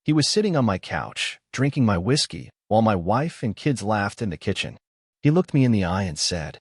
He was sitting on my couch, drinking my whiskey, while my wife and kids laughed in the kitchen. He looked me in the eye and said,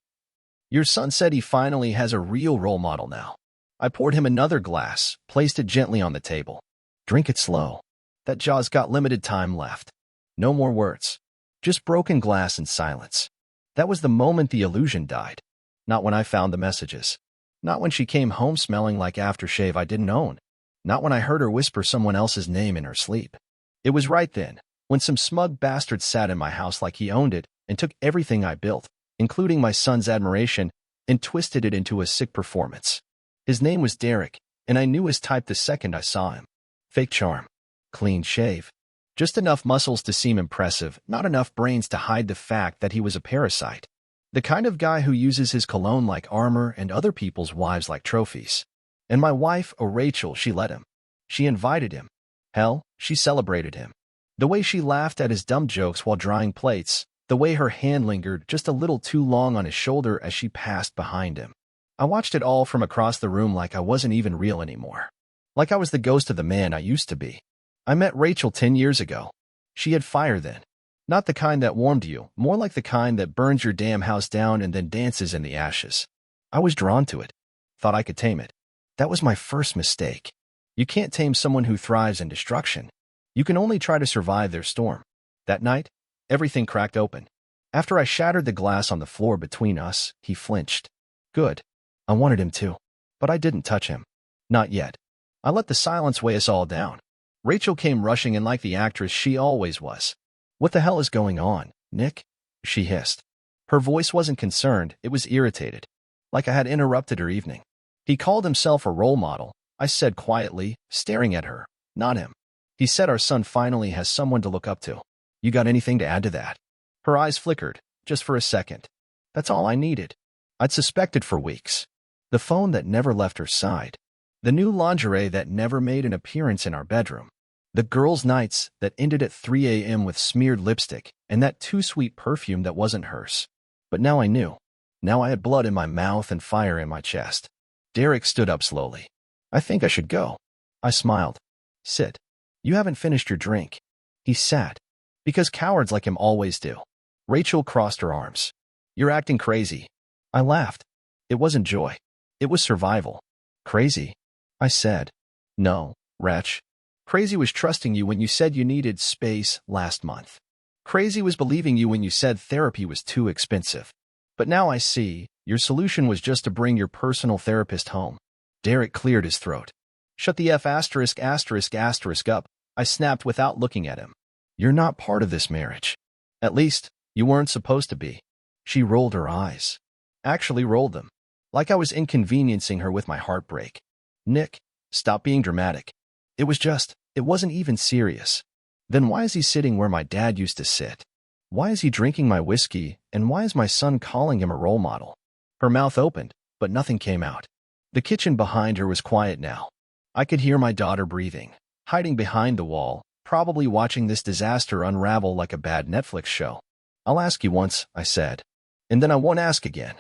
"Your son said he finally has a real role model now." I poured him another glass, placed it gently on the table. "Drink it slow. That jaw's got limited time left." No more words. Just broken glass and silence. That was the moment the illusion died. Not when I found the messages. Not when she came home smelling like aftershave I didn't own. Not when I heard her whisper someone else's name in her sleep. It was right then, when some smug bastard sat in my house like he owned it and took everything I built, including my son's admiration, and twisted it into a sick performance. His name was Derek, and I knew his type the second I saw him. Fake charm. Clean shave. Just enough muscles to seem impressive, not enough brains to hide the fact that he was a parasite. The kind of guy who uses his cologne like armor and other people's wives like trophies. And my wife, Rachel, she let him. She invited him. Hell, she celebrated him. The way she laughed at his dumb jokes while drying plates, the way her hand lingered just a little too long on his shoulder as she passed behind him. I watched it all from across the room like I wasn't even real anymore. Like I was the ghost of the man I used to be. I met Rachel 10 years ago. She had fire then. Not the kind that warmed you, more like the kind that burns your damn house down and then dances in the ashes. I was drawn to it. Thought I could tame it. That was my first mistake. You can't tame someone who thrives in destruction. You can only try to survive their storm. That night, everything cracked open. After I shattered the glass on the floor between us, he flinched. Good. I wanted him to. But I didn't touch him. Not yet. I let the silence weigh us all down. Rachel came rushing in like the actress she always was. "What the hell is going on, Nick?" she hissed. Her voice wasn't concerned, it was irritated. Like I had interrupted her evening. "He called himself a role model," I said quietly, staring at her. "Not him. He said our son finally has someone to look up to. You got anything to add to that?" Her eyes flickered, just for a second. That's all I needed. I'd suspected for weeks. The phone that never left her side. The new lingerie that never made an appearance in our bedroom. The girls' nights that ended at 3 a.m. with smeared lipstick and that too sweet perfume that wasn't hers. But now I knew. Now I had blood in my mouth and fire in my chest. Derek stood up slowly. "I think I should go." I smiled. "Sit. You haven't finished your drink." He sat. Because cowards like him always do. Rachel crossed her arms. "You're acting crazy." I laughed. It wasn't joy. It was survival. "Crazy?" I said. "No, wretch. Crazy was trusting you when you said you needed space last month. Crazy was believing you when you said therapy was too expensive. But now I see, your solution was just to bring your personal therapist home." Derek cleared his throat. "Shut the F*** up," I snapped without looking at him. "You're not part of this marriage. At least, you weren't supposed to be." She rolled her eyes. Actually rolled them. Like I was inconveniencing her with my heartbreak. "Nick, stop being dramatic. It wasn't even serious. Then why is he sitting where my dad used to sit? Why is he drinking my whiskey, and why is my son calling him a role model?" Her mouth opened, but nothing came out. The kitchen behind her was quiet now. I could hear my daughter breathing, hiding behind the wall, probably watching this disaster unravel like a bad Netflix show. "I'll ask you once," I said. "And then I won't ask again."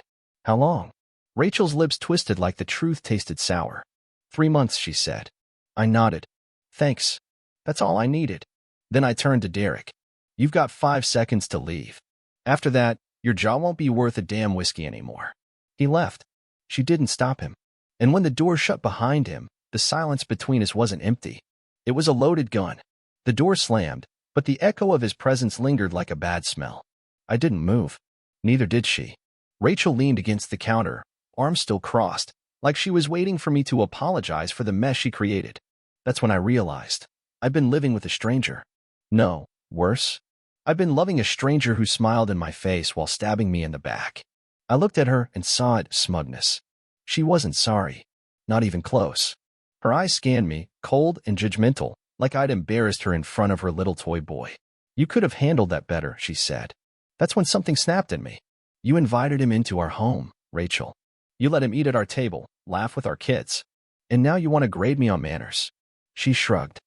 "How long?" Rachel's lips twisted like the truth tasted sour. 3 months, she said. I nodded. "Thanks. That's all I needed." Then I turned to Derek. "You've got 5 seconds to leave. After that, your jaw won't be worth a damn whiskey anymore." He left. She didn't stop him. And when the door shut behind him, the silence between us wasn't empty. It was a loaded gun. The door slammed, but the echo of his presence lingered like a bad smell. I didn't move. Neither did she. Rachel leaned against the counter, arms still crossed, like she was waiting for me to apologize for the mess she created. That's when I realized. I'd been living with a stranger. No, worse. I'd been loving a stranger who smiled in my face while stabbing me in the back. I looked at her and saw it, smugness. She wasn't sorry. Not even close. Her eyes scanned me, cold and judgmental, like I'd embarrassed her in front of her little toy boy. "You could have handled that better," she said. That's when something snapped in me. "You invited him into our home, Rachel. You let him eat at our table, laugh with our kids. And now you want to grade me on manners." She shrugged.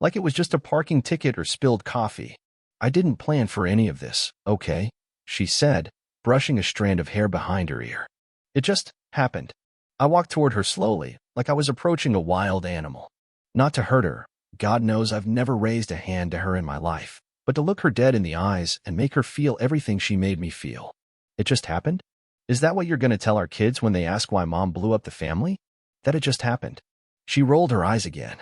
Like it was just a parking ticket or spilled coffee. "I didn't plan for any of this, okay?" she said, brushing a strand of hair behind her ear. "It just happened." I walked toward her slowly, like I was approaching a wild animal. Not to hurt her, God knows I've never raised a hand to her in my life, but to look her dead in the eyes and make her feel everything she made me feel. It just happened? Is that what you're going to tell our kids when they ask why mom blew up the family? That it just happened? She rolled her eyes again.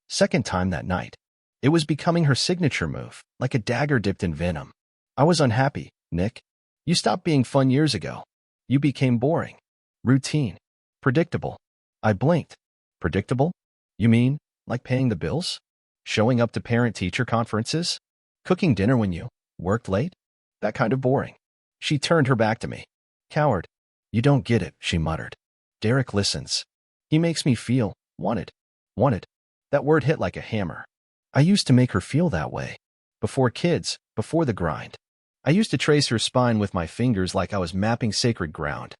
Second time that night. It was becoming her signature move, like a dagger dipped in venom. I was unhappy, Nick. You stopped being fun years ago. You became boring. Routine. Predictable. I blinked. Predictable? You mean, like paying the bills? Showing up to parent-teacher conferences? Cooking dinner when you worked late? That kind of boring. She turned her back to me. Coward. You don't get it, she muttered. Derek listens. He makes me feel wanted. Wanted. That word hit like a hammer. I used to make her feel that way. Before kids, before the grind. I used to trace her spine with my fingers like I was mapping sacred ground.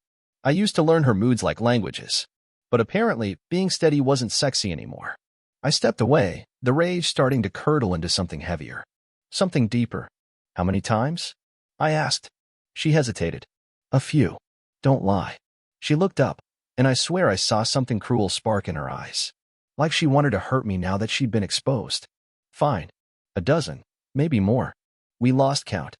I used to learn her moods like languages. But apparently, being steady wasn't sexy anymore. I stepped away, the rage starting to curdle into something heavier. Something deeper. How many times? I asked. She hesitated. A few. Don't lie. She looked up, and I swear I saw something cruel spark in her eyes. Like she wanted to hurt me now that she'd been exposed. Fine. A dozen, maybe more. We lost count.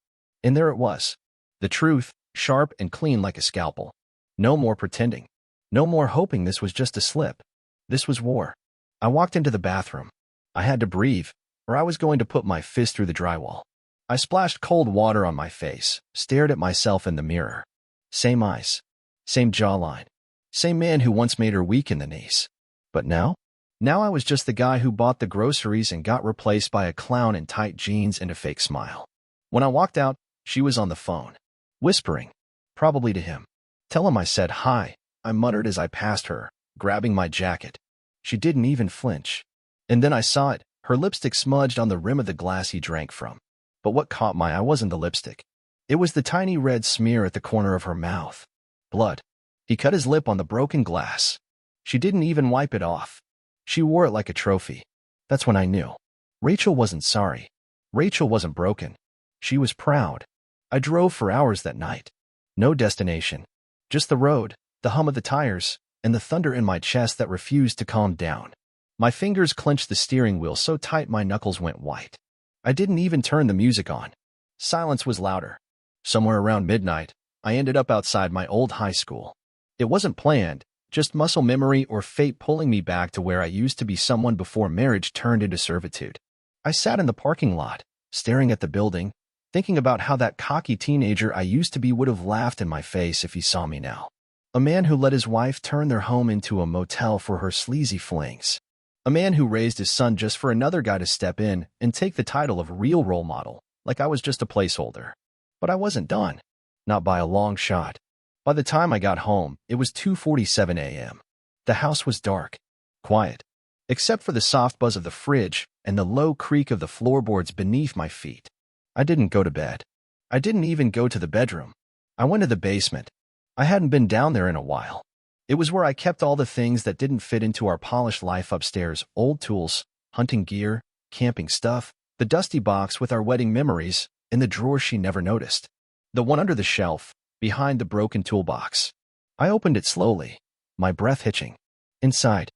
And there it was. The truth, sharp and clean like a scalpel. No more pretending. No more hoping this was just a slip. This was war. I walked into the bathroom. I had to breathe, or I was going to put my fist through the drywall. I splashed cold water on my face, stared at myself in the mirror. Same eyes. Same jawline. Same man who once made her weak in the knees. But now? Now I was just the guy who bought the groceries and got replaced by a clown in tight jeans and a fake smile. When I walked out, she was on the phone, whispering, probably to him. Tell him I said hi, I muttered as I passed her, grabbing my jacket. She didn't even flinch. And then I saw it, her lipstick smudged on the rim of the glass he drank from. But what caught my eye wasn't the lipstick. It was the tiny red smear at the corner of her mouth. Blood. He cut his lip on the broken glass. She didn't even wipe it off. She wore it like a trophy. That's when I knew. Rachel wasn't sorry. Rachel wasn't broken. She was proud. I drove for hours that night. No destination. Just the road, the hum of the tires, and the thunder in my chest that refused to calm down. My fingers clenched the steering wheel so tight my knuckles went white. I didn't even turn the music on. Silence was louder. Somewhere around midnight, I ended up outside my old high school. It wasn't planned, just muscle memory or fate pulling me back to where I used to be someone before marriage turned into servitude. I sat in the parking lot, staring at the building, thinking about how that cocky teenager I used to be would have laughed in my face if he saw me now. A man who let his wife turn their home into a motel for her sleazy flings. A man who raised his son just for another guy to step in and take the title of real role model, like I was just a placeholder. But I wasn't done. Not by a long shot. By the time I got home, it was 2:47 a.m. The house was dark, quiet, except for the soft buzz of the fridge and the low creak of the floorboards beneath my feet. I didn't go to bed. I didn't even go to the bedroom. I went to the basement. I hadn't been down there in a while. It was where I kept all the things that didn't fit into our polished life upstairs, old tools, hunting gear, camping stuff, the dusty box with our wedding memories, and the drawer she never noticed. The one under the shelf, behind the broken toolbox. I opened it slowly, my breath hitching. Inside,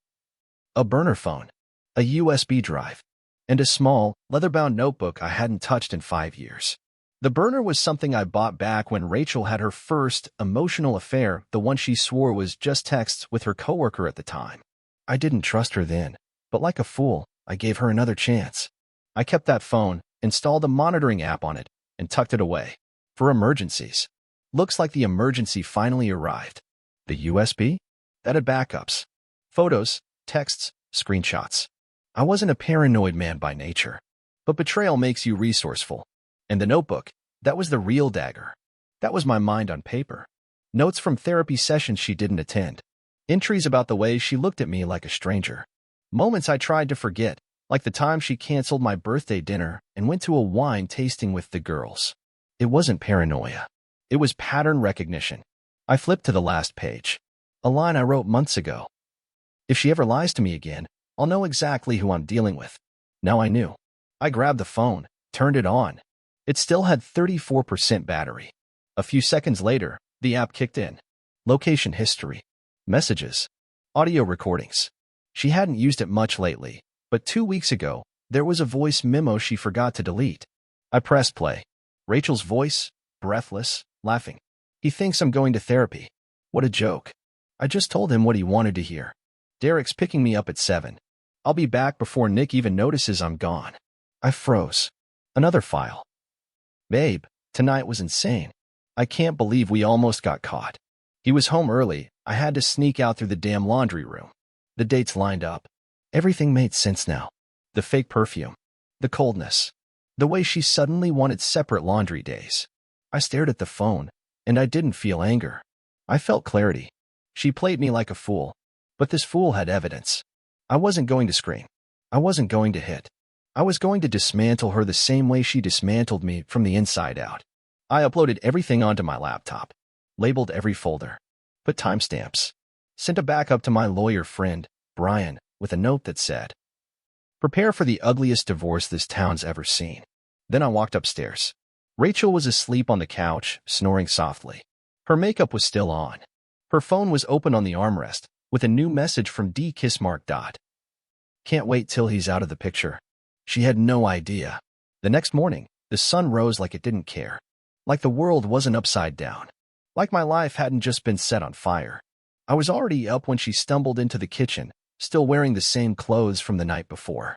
a burner phone, a USB drive, and a small, leather-bound notebook I hadn't touched in 5 years. The burner was something I bought back when Rachel had her first emotional affair, the one she swore was just texts with her coworker at the time. I didn't trust her then, but like a fool, I gave her another chance. I kept that phone, installed a monitoring app on it, and tucked it away. For emergencies. Looks like the emergency finally arrived. The USB? That had backups. Photos, texts, screenshots. I wasn't a paranoid man by nature. But betrayal makes you resourceful. And the notebook, that was the real dagger. That was my mind on paper. Notes from therapy sessions she didn't attend. Entries about the way she looked at me like a stranger. Moments I tried to forget, like the time she canceled my birthday dinner and went to a wine tasting with the girls. It wasn't paranoia. It was pattern recognition. I flipped to the last page. A line I wrote months ago. If she ever lies to me again, I'll know exactly who I'm dealing with. Now I knew. I grabbed the phone, turned it on. It still had 34% battery. A few seconds later, the app kicked in. Location history. Messages. Audio recordings. She hadn't used it much lately, but 2 weeks ago, There was a voice memo she forgot to delete. I pressed play. Rachel's voice, breathless, laughing. He thinks I'm going to therapy. What a joke. I just told him what he wanted to hear. Derek's picking me up at 7. I'll be back before Nick even notices I'm gone. I froze. Another file. Babe, tonight was insane. I can't believe we almost got caught. He was home early. I had to sneak out through the damn laundry room. The dates lined up. Everything made sense now. The fake perfume. The coldness. The way she suddenly wanted separate laundry days. I stared at the phone, and I didn't feel anger. I felt clarity. She played me like a fool. But this fool had evidence. I wasn't going to scream. I wasn't going to hit. I was going to dismantle her the same way she dismantled me from the inside out. I uploaded everything onto my laptop. Labeled every folder. Put timestamps. Sent a backup to my lawyer friend, Brian, with a note that said, "Prepare for the ugliest divorce this town's ever seen." Then I walked upstairs. Rachel was asleep on the couch, snoring softly. Her makeup was still on. Her phone was open on the armrest, with a new message from D. Kissmark. Can't wait till he's out of the picture. She had no idea. The next morning, the sun rose like it didn't care. Like the world wasn't upside down. Like my life hadn't just been set on fire. I was already up when she stumbled into the kitchen, still wearing the same clothes from the night before.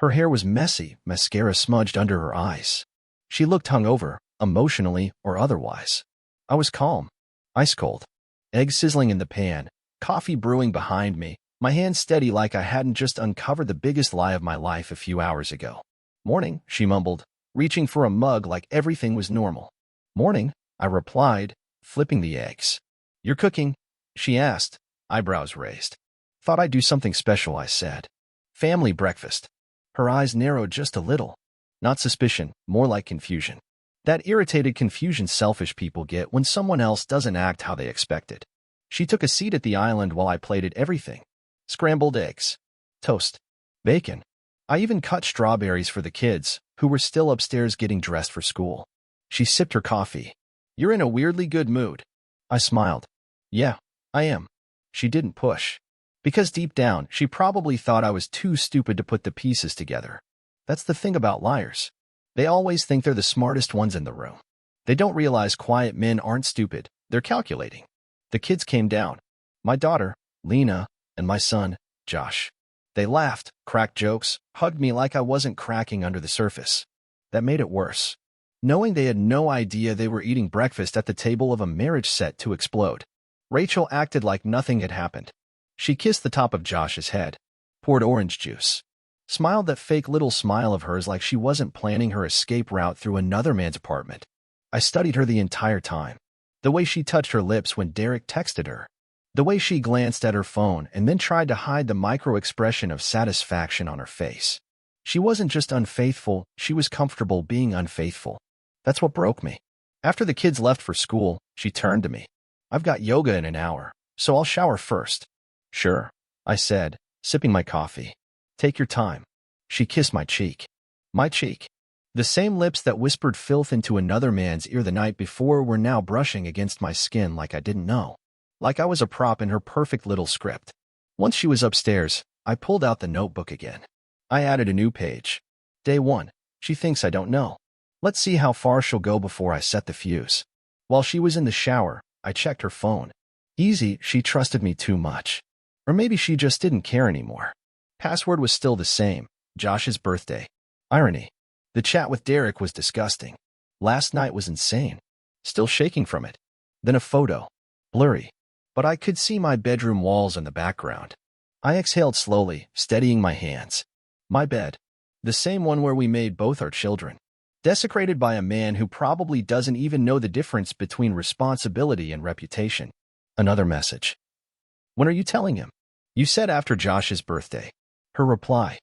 Her hair was messy, mascara smudged under her eyes. She looked hungover, emotionally or otherwise. I was calm, ice cold. Eggs sizzling in the pan, coffee brewing behind me, my hands steady like I hadn't just uncovered the biggest lie of my life a few hours ago. "Morning," she mumbled, reaching for a mug like everything was normal. "Morning," I replied, flipping the eggs. "You're cooking?" she asked, eyebrows raised. "Thought I'd do something special," I said. "Family breakfast." Her eyes narrowed just a little. Not suspicion, more like confusion. That irritated confusion selfish people get when someone else doesn't act how they expected. She took a seat at the island while I plated everything. Scrambled eggs. Toast. Bacon. I even cut strawberries for the kids, who were still upstairs getting dressed for school. She sipped her coffee. "You're in a weirdly good mood." I smiled. "Yeah, I am." She didn't push. Because deep down, she probably thought I was too stupid to put the pieces together. That's the thing about liars. They always think they're the smartest ones in the room. They don't realize quiet men aren't stupid, they're calculating. The kids came down. My daughter, Lena, and my son, Josh. They laughed, cracked jokes, hugged me like I wasn't cracking under the surface. That made it worse. Knowing they had no idea they were eating breakfast at the table of a marriage set to explode. Rachel acted like nothing had happened. She kissed the top of Josh's head, poured orange juice, smiled that fake little smile of hers like she wasn't planning her escape route through another man's apartment. I studied her the entire time. The way she touched her lips when Derek texted her. The way she glanced at her phone and then tried to hide the micro-expression of satisfaction on her face. She wasn't just unfaithful, she was comfortable being unfaithful. That's what broke me. After the kids left for school, she turned to me. "I've got yoga in an hour, so I'll shower first." "Sure," I said, sipping my coffee. "Take your time." She kissed my cheek. My cheek. The same lips that whispered filth into another man's ear the night before were now brushing against my skin like I didn't know. Like I was a prop in her perfect little script. Once she was upstairs, I pulled out the notebook again. I added a new page. Day 1. She thinks I don't know. Let's see how far she'll go before I set the fuse. While she was in the shower, I checked her phone. Easy, she trusted me too much. Or maybe she just didn't care anymore. Password was still the same, Josh's birthday. Irony. The chat with Derek was disgusting. Last night was insane. Still shaking from it. Then a photo. Blurry. But I could see my bedroom walls in the background. I exhaled slowly, steadying my hands. My bed. The same one where we made both our children. Desecrated by a man who probably doesn't even know the difference between responsibility and reputation. Another message. "When are you telling him?" "You said after Josh's birthday." Her reply.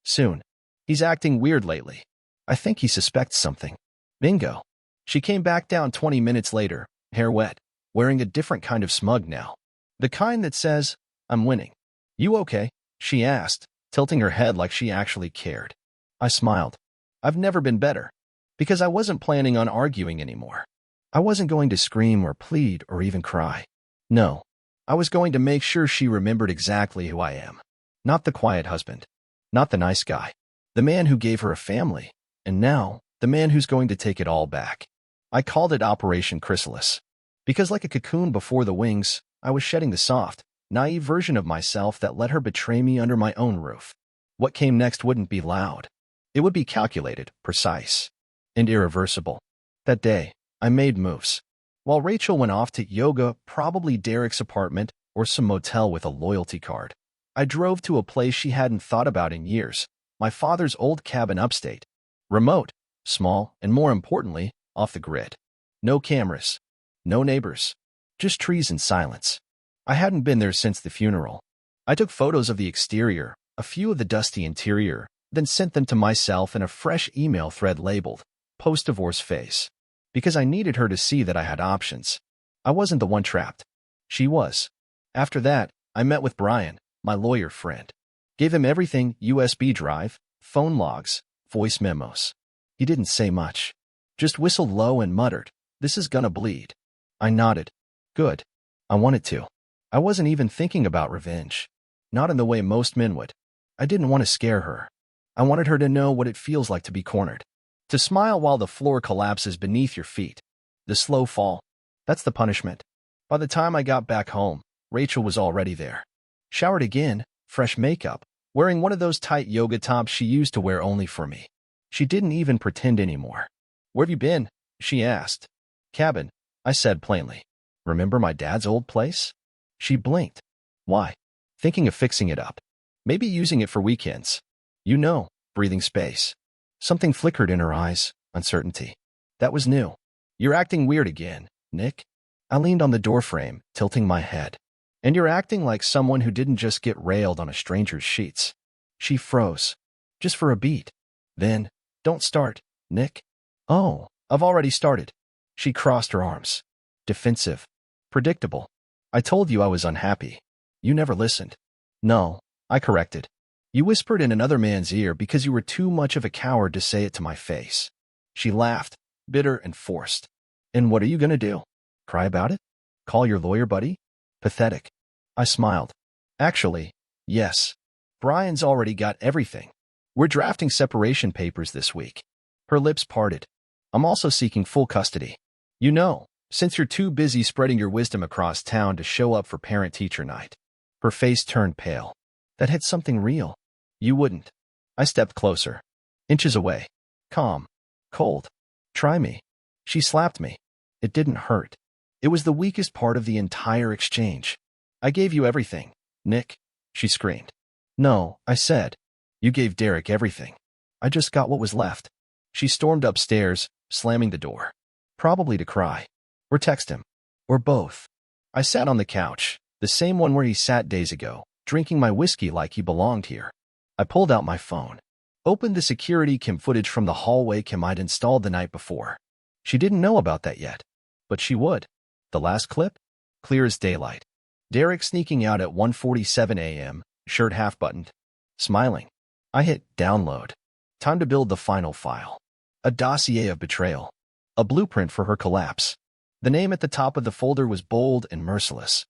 "Soon. He's acting weird lately. I think he suspects something." Bingo. She came back down 20 minutes later, hair wet, wearing a different kind of smug now. The kind that says, "I'm winning." "You okay?" she asked, tilting her head like she actually cared. I smiled. I've never been better. Because I wasn't planning on arguing anymore. I wasn't going to scream or plead or even cry. No. I was going to make sure she remembered exactly who I am. Not the quiet husband. Not the nice guy. The man who gave her a family. And now, the man who's going to take it all back. I called it Operation Chrysalis. Because like a cocoon before the wings, I was shedding the soft, naive version of myself that let her betray me under my own roof. What came next wouldn't be loud. It would be calculated, precise, and irreversible. That day, I made moves. While Rachel went off to yoga, probably Derek's apartment, or some motel with a loyalty card, I drove to a place she hadn't thought about in years, my father's old cabin upstate. Remote, small, and more importantly, off the grid. No cameras. No neighbors. Just trees and silence. I hadn't been there since the funeral. I took photos of the exterior, a few of the dusty interior, then sent them to myself in a fresh email thread labeled, post-divorce phase. Because I needed her to see that I had options. I wasn't the one trapped. She was. After that, I met with Brian, my lawyer friend. Gave him everything, USB drive, phone logs, voice memos. He didn't say much. Just whistled low and muttered, "This is gonna bleed." I nodded. Good. I wanted to. I wasn't even thinking about revenge. Not in the way most men would. I didn't want to scare her. I wanted her to know what it feels like to be cornered. To smile while the floor collapses beneath your feet. The slow fall. That's the punishment. By the time I got back home, Rachel was already there. Showered again, fresh makeup, wearing one of those tight yoga tops she used to wear only for me. She didn't even pretend anymore. "Where have you been?" she asked. "Cabin," I said plainly. "Remember my dad's old place?" She blinked. "Why?" "Thinking of fixing it up. Maybe using it for weekends." "You know," breathing space. Something flickered in her eyes, uncertainty. "That was new." "You're acting weird again, Nick." I leaned on the doorframe, tilting my head. "And you're acting like someone who didn't just get railed on a stranger's sheets." She froze. Just for a beat. Then, "Don't start, Nick." "Oh, I've already started." She crossed her arms. Defensive. Predictable. "I told you I was unhappy. You never listened." "No," I corrected. "You whispered in another man's ear because you were too much of a coward to say it to my face." She laughed, bitter and forced. "And what are you gonna do? Cry about it? Call your lawyer buddy?" Pathetic. I smiled. "Actually, yes. Brian's already got everything. We're drafting separation papers this week." Her lips parted. "I'm also seeking full custody. You know, since you're too busy spreading your wisdom across town to show up for parent-teacher night." Her face turned pale. That had something real. "You wouldn't." I stepped closer. Inches away. Calm. Cold. "Try me." She slapped me. It didn't hurt. It was the weakest part of the entire exchange. "I gave you everything, Nick," she screamed. "No," I said. "You gave Derek everything. I just got what was left." She stormed upstairs, slamming the door. Probably to cry. Or text him. Or both. I sat on the couch, the same one where he sat days ago, drinking my whiskey like he belonged here. I pulled out my phone. Opened the security cam footage from the hallway cam I'd installed the night before. She didn't know about that yet. But she would. The last clip? Clear as daylight. Derek sneaking out at 1:47 a.m., shirt half-buttoned. Smiling. I hit download. Time to build the final file. A dossier of betrayal. A blueprint for her collapse. The name at the top of the folder was bold and merciless.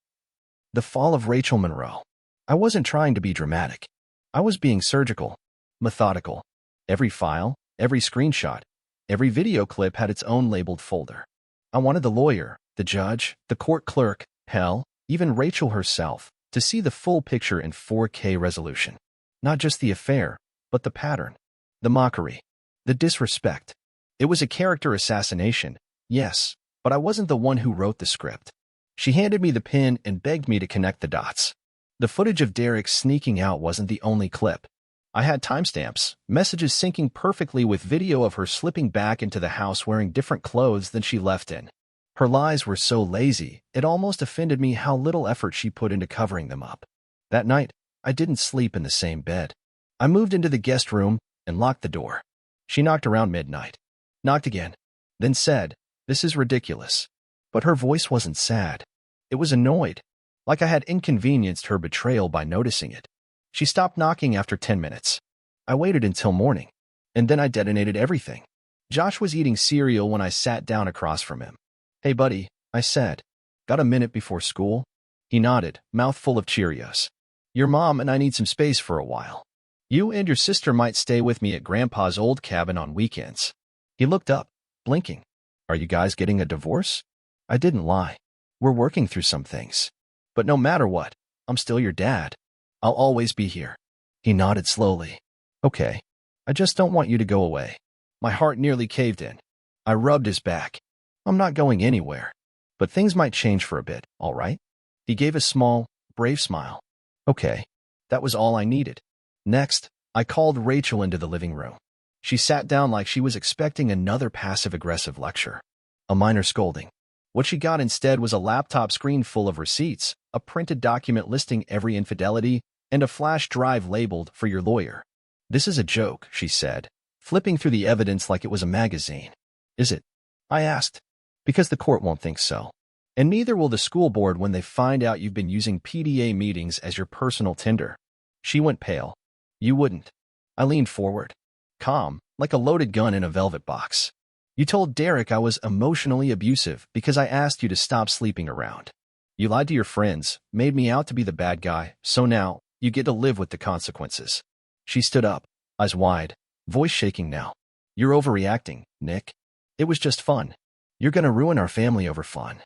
The Fall of Rachel Monroe. I wasn't trying to be dramatic. I was being surgical. Methodical. Every file, every screenshot, every video clip had its own labeled folder. I wanted the lawyer, the judge, the court clerk, hell, even Rachel herself, to see the full picture in 4K resolution. Not just the affair, but the pattern. The mockery. The disrespect. It was a character assassination, yes, but I wasn't the one who wrote the script. She handed me the pen and begged me to connect the dots. The footage of Derek sneaking out wasn't the only clip. I had timestamps, messages syncing perfectly with video of her slipping back into the house wearing different clothes than she left in. Her lies were so lazy, it almost offended me how little effort she put into covering them up. That night, I didn't sleep in the same bed. I moved into the guest room and locked the door. She knocked around midnight. Knocked again. Then said, "This is ridiculous." But her voice wasn't sad. It was annoyed. Like I had inconvenienced her betrayal by noticing it. She stopped knocking after 10 minutes. I waited until morning. And then I detonated everything. Josh was eating cereal when I sat down across from him. "Hey buddy," I said. "Got a minute before school?" He nodded, mouth full of Cheerios. "Your mom and I need some space for a while." You and your sister might stay with me at Grandpa's old cabin on weekends. He looked up, blinking. Are you guys getting a divorce? I didn't lie. We're working through some things. But no matter what, I'm still your dad. I'll always be here. He nodded slowly. Okay. I just don't want you to go away. My heart nearly caved in. I rubbed his back. I'm not going anywhere. But things might change for a bit, all right? He gave a small, brave smile. Okay. That was all I needed. Next, I called Rachel into the living room. She sat down like she was expecting another passive-aggressive lecture. A minor scolding. What she got instead was a laptop screen full of receipts, a printed document listing every infidelity, and a flash drive labeled for your lawyer. This is a joke, she said, flipping through the evidence like it was a magazine. Is it? I asked. Because the court won't think so. And neither will the school board when they find out you've been using PTA meetings as your personal Tinder. She went pale. You wouldn't. I leaned forward. Calm, like a loaded gun in a velvet box. You told Derek I was emotionally abusive because I asked you to stop sleeping around. You lied to your friends, made me out to be the bad guy, so now you get to live with the consequences. She stood up, eyes wide, voice shaking now. You're overreacting, Nick. It was just fun. You're gonna ruin our family over fun.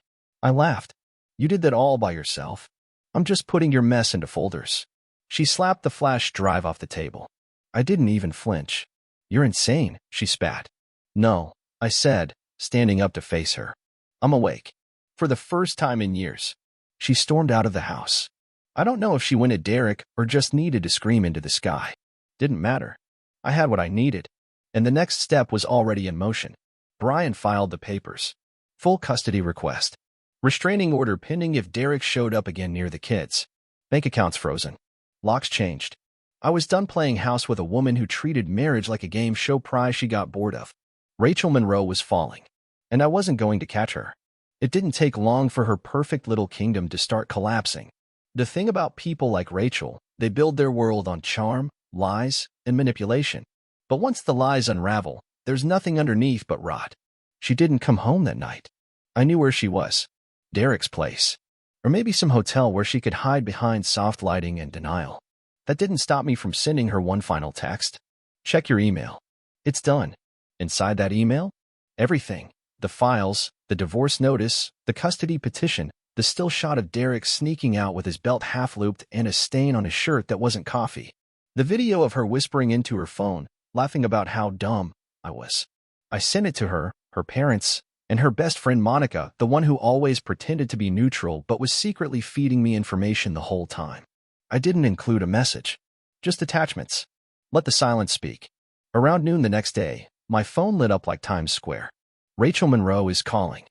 I laughed. You did that all by yourself. I'm just putting your mess into folders. She slapped the flash drive off the table. I didn't even flinch. You're insane, she spat. No, I said, standing up to face her. I'm awake. For the first time in years. She stormed out of the house. I don't know if she went at Derek or just needed to scream into the sky. Didn't matter. I had what I needed. And the next step was already in motion. Brian filed the papers. Full custody request. Restraining order pending if Derek showed up again near the kids. Bank accounts frozen. Locks changed. I was done playing house with a woman who treated marriage like a game show prize she got bored of. Rachel Monroe was falling. And I wasn't going to catch her. It didn't take long for her perfect little kingdom to start collapsing. The thing about people like Rachel, they build their world on charm, lies, and manipulation. But once the lies unravel, there's nothing underneath but rot. She didn't come home that night. I knew where she was. Derek's place. Or maybe some hotel where she could hide behind soft lighting and denial. That didn't stop me from sending her one final text. Check your email. It's done. Inside that email? Everything. The files, the divorce notice, the custody petition, the still shot of Derek sneaking out with his belt half-looped and a stain on his shirt that wasn't coffee. The video of her whispering into her phone, laughing about how dumb I was. I sent it to her, her parents, and her best friend Monica, the one who always pretended to be neutral but was secretly feeding me information the whole time. I didn't include a message. Just attachments. Let the silence speak. Around noon the next day, my phone lit up like Times Square. Rachel Monroe is calling.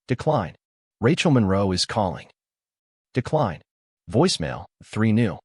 Decline. Rachel Monroe is calling. Decline. Voicemail, 3 new.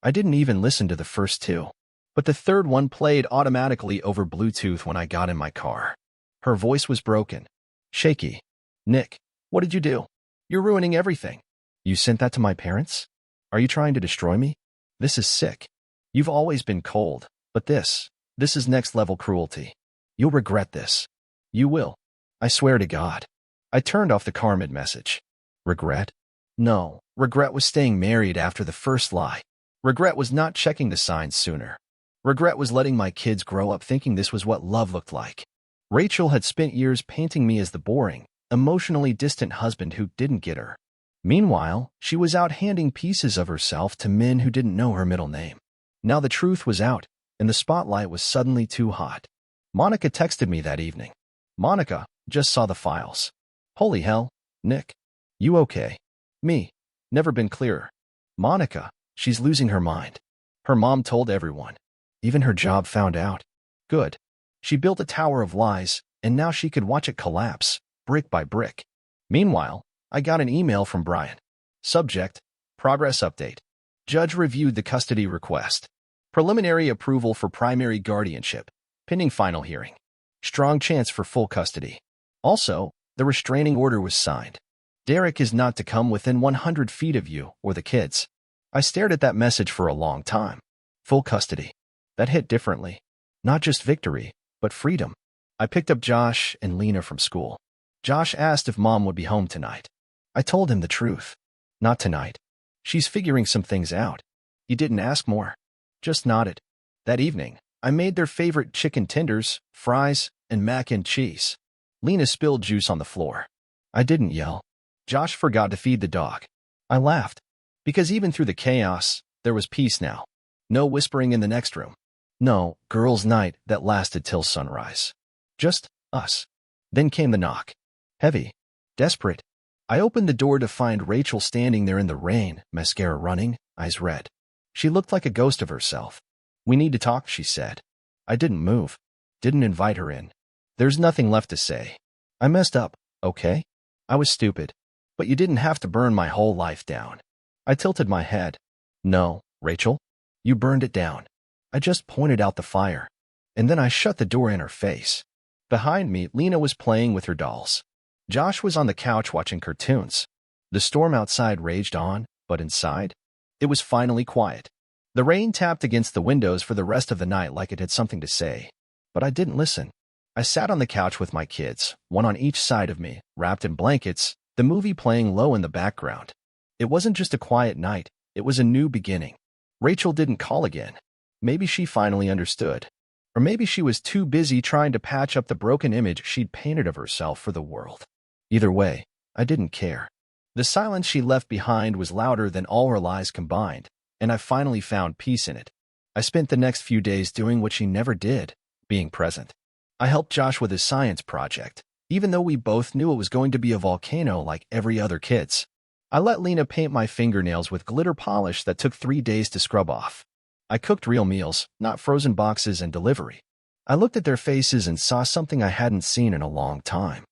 I didn't even listen to the first two. But the third one played automatically over Bluetooth when I got in my car. Her voice was broken. Shaky. Nick, what did you do? You're ruining everything. You sent that to my parents? Are you trying to destroy me? This is sick. You've always been cold, but this is next-level cruelty. You'll regret this. You will. I swear to God. I turned off the car mid-message. Regret? No, regret was staying married after the first lie. Regret was not checking the signs sooner. Regret was letting my kids grow up thinking this was what love looked like. Rachel had spent years painting me as the boring, emotionally distant husband who didn't get her. Meanwhile, she was out handing pieces of herself to men who didn't know her middle name. Now the truth was out, and the spotlight was suddenly too hot. Monica texted me that evening. Monica, just saw the files. Holy hell, Nick. You okay? Me. Never been clearer. Monica, she's losing her mind. Her mom told everyone. Even her job found out. Good. She built a tower of lies, and now she could watch it collapse, brick by brick. Meanwhile, I got an email from Brian. Subject, progress update. Judge reviewed the custody request. Preliminary approval for primary guardianship, pending final hearing. Strong chance for full custody. Also, the restraining order was signed. Derek is not to come within 100 feet of you or the kids. I stared at that message for a long time. Full custody. That hit differently. Not just victory, but freedom. I picked up Josh and Lena from school. Josh asked if Mom would be home tonight. I told him the truth. Not tonight. She's figuring some things out. He didn't ask more. just nodded. That evening, I made their favorite chicken tenders, fries, and mac and cheese. Lena spilled juice on the floor. I didn't yell. Josh forgot to feed the dog. I laughed. Because even through the chaos, there was peace now. No whispering in the next room. No girls' night that lasted till sunrise. Just us. Then came the knock. Heavy. Desperate. I opened the door to find Rachel standing there in the rain, mascara running, eyes red. She looked like a ghost of herself. We need to talk, she said. I didn't move. Didn't invite her in. There's nothing left to say. I messed up, okay? I was stupid. But you didn't have to burn my whole life down. I tilted my head. No, Rachel. You burned it down. I just pointed out the fire. And then I shut the door in her face. Behind me, Lena was playing with her dolls. Josh was on the couch watching cartoons. The storm outside raged on, but inside, it was finally quiet. The rain tapped against the windows for the rest of the night like it had something to say. But I didn't listen. I sat on the couch with my kids, one on each side of me, wrapped in blankets, the movie playing low in the background. It wasn't just a quiet night, it was a new beginning. Rachel didn't call again. Maybe she finally understood. Or maybe she was too busy trying to patch up the broken image she'd painted of herself for the world. Either way, I didn't care. The silence she left behind was louder than all her lies combined, and I finally found peace in it. I spent the next few days doing what she never did, being present. I helped Josh with his science project, even though we both knew it was going to be a volcano like every other kid's. I let Lena paint my fingernails with glitter polish that took 3 days to scrub off. I cooked real meals, not frozen boxes and delivery. I looked at their faces and saw something I hadn't seen in a long time.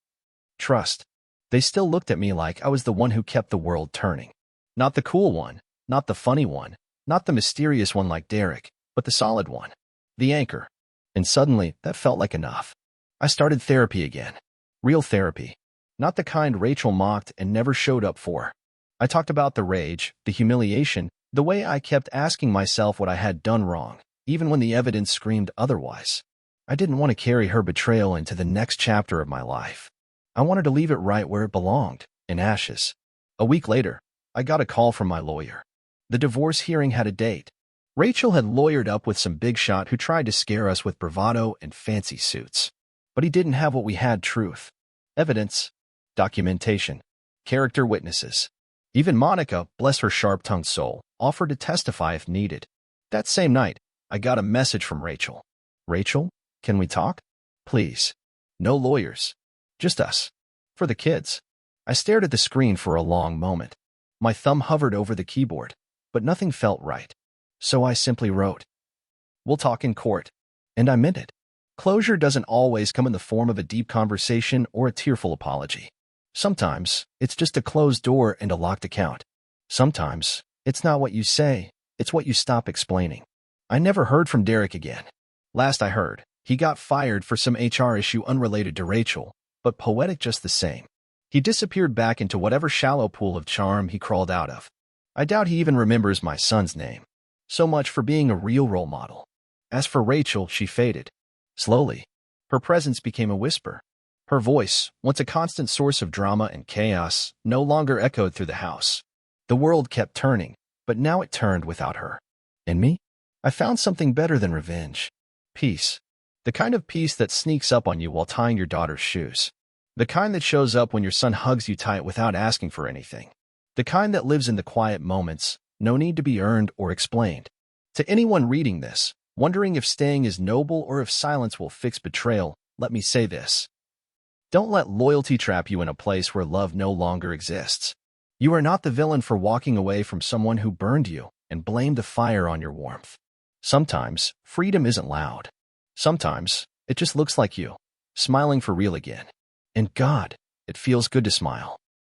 Trust. They still looked at me like I was the one who kept the world turning. Not the cool one, not the funny one, not the mysterious one like Derek, but the solid one. The anchor. And suddenly, that felt like enough. I started therapy again. Real therapy. Not the kind Rachel mocked and never showed up for. I talked about the rage, the humiliation, the way I kept asking myself what I had done wrong, even when the evidence screamed otherwise. I didn't want to carry her betrayal into the next chapter of my life. I wanted to leave it right where it belonged, in ashes. A week later, I got a call from my lawyer. The divorce hearing had a date. Rachel had lawyered up with some big shot who tried to scare us with bravado and fancy suits. But he didn't have what we had: truth, evidence, documentation, character witnesses. Even Monica, bless her sharp-tongued soul, offered to testify if needed. That same night, I got a message from Rachel. Rachel, can we talk? Please. No lawyers. Just us. For the kids. I stared at the screen for a long moment. My thumb hovered over the keyboard, but nothing felt right. So I simply wrote, "We'll talk in court." And I meant it. Closure doesn't always come in the form of a deep conversation or a tearful apology. Sometimes, it's just a closed door and a locked account. Sometimes, it's not what you say, it's what you stop explaining. I never heard from Derek again. Last I heard, he got fired for some HR issue unrelated to Rachel, but poetic just the same. He disappeared back into whatever shallow pool of charm he crawled out of. I doubt he even remembers my son's name. So much for being a real role model. As for Rachel, she faded. Slowly, her presence became a whisper. Her voice, once a constant source of drama and chaos, no longer echoed through the house. The world kept turning, but now it turned without her. And me? I found something better than revenge. Peace. The kind of peace that sneaks up on you while tying your daughter's shoes. The kind that shows up when your son hugs you tight without asking for anything. The kind that lives in the quiet moments, no need to be earned or explained. To anyone reading this, wondering if staying is noble or if silence will fix betrayal, let me say this. Don't let loyalty trap you in a place where love no longer exists. You are not the villain for walking away from someone who burned you and blamed the fire on your warmth. Sometimes, freedom isn't loud. Sometimes, it just looks like you, smiling for real again. And God, it feels good to smile.